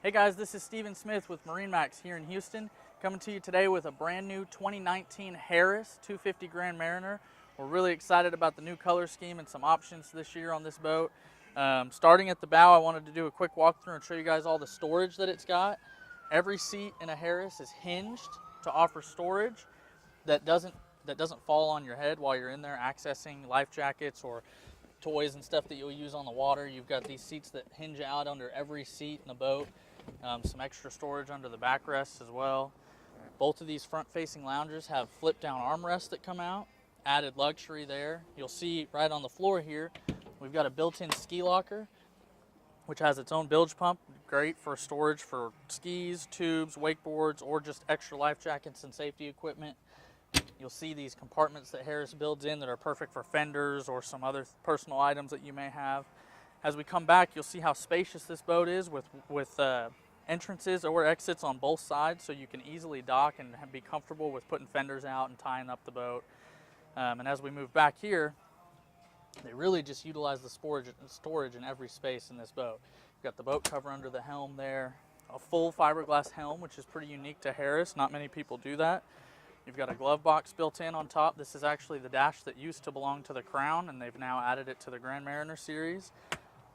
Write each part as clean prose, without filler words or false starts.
Hey guys, this is Steven Smith with MarineMax here in Houston, coming to you today with a brand new 2019 Harris 250 Grand Mariner. We're really excited about the new color scheme and some options this year on this boat. Starting at the bow, I wanted to do a quick walkthrough and show you guys all the storage that it's got. Every seat in a Harris is hinged to offer storage that doesn't fall on your head while you're in there accessing life jackets or toys and stuff that you'll use on the water. You've got these seats that hinge out under every seat in the boat. Some extra storage under the backrest as well. Both of these front-facing loungers have flip-down armrests that come out. Added luxury there. You'll see right on the floor here, we've got a built-in ski locker, which has its own bilge pump. Great for storage for skis, tubes, wakeboards, or just extra life jackets and safety equipment. You'll see these compartments that Harris builds in that are perfect for fenders or some other personal items that you may have. As we come back, you'll see how spacious this boat is with entrances or exits on both sides, so you can easily dock and be comfortable with putting fenders out and tying up the boat. And as we move back here, they really just utilize the storage in every space in this boat. You've got the boat cover under the helm there, a full fiberglass helm, which is pretty unique to Harris. Not many people do that. You've got a glove box built in on top. This is actually the dash that used to belong to the Crown, and they've now added it to the Grand Mariner series.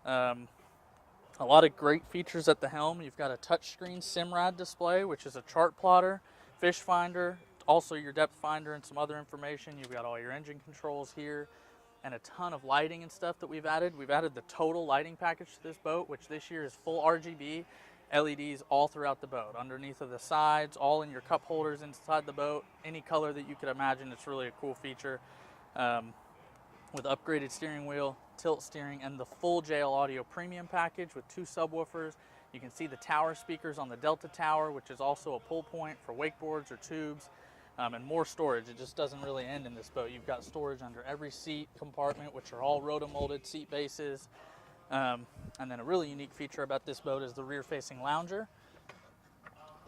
A lot of great features at the helm. You've got a touchscreen Simrad display, which is a chart plotter, fish finder, also your depth finder and some other information. You've got all your engine controls here and a ton of lighting and stuff that we've added. We've added the total lighting package to this boat, which this year is full RGB. LEDs all throughout the boat, underneath of the sides, all in your cup holders inside the boat, any color that you could imagine. It's really a cool feature with upgraded steering wheel, tilt steering, and the full JL Audio Premium package with 2 subwoofers. You can see the tower speakers on the Delta Tower, which is also a pull point for wakeboards or tubes, and more storage. It just doesn't really end in this boat. You've got storage under every seat compartment, which are all rotomolded seat bases. And then a really unique feature about this boat is the rear-facing lounger,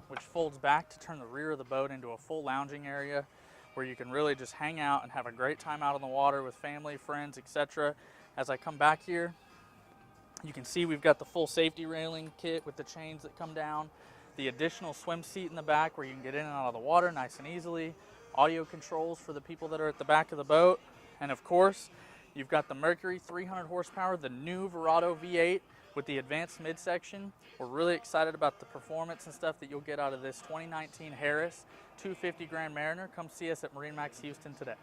which folds back to turn the rear of the boat into a full lounging area where you can really just hang out and have a great time out on the water with family, friends, etc. As I come back here, you can see we've got the full safety railing kit with the chains that come down, the additional swim seat in the back where you can get in and out of the water nice and easily, audio controls for the people that are at the back of the boat, and of course, you've got the Mercury 300 horsepower, the new Verado V8 with the advanced midsection. We're really excited about the performance and stuff that you'll get out of this 2019 Harris 250 Grand Mariner. Come see us at MarineMax Houston today.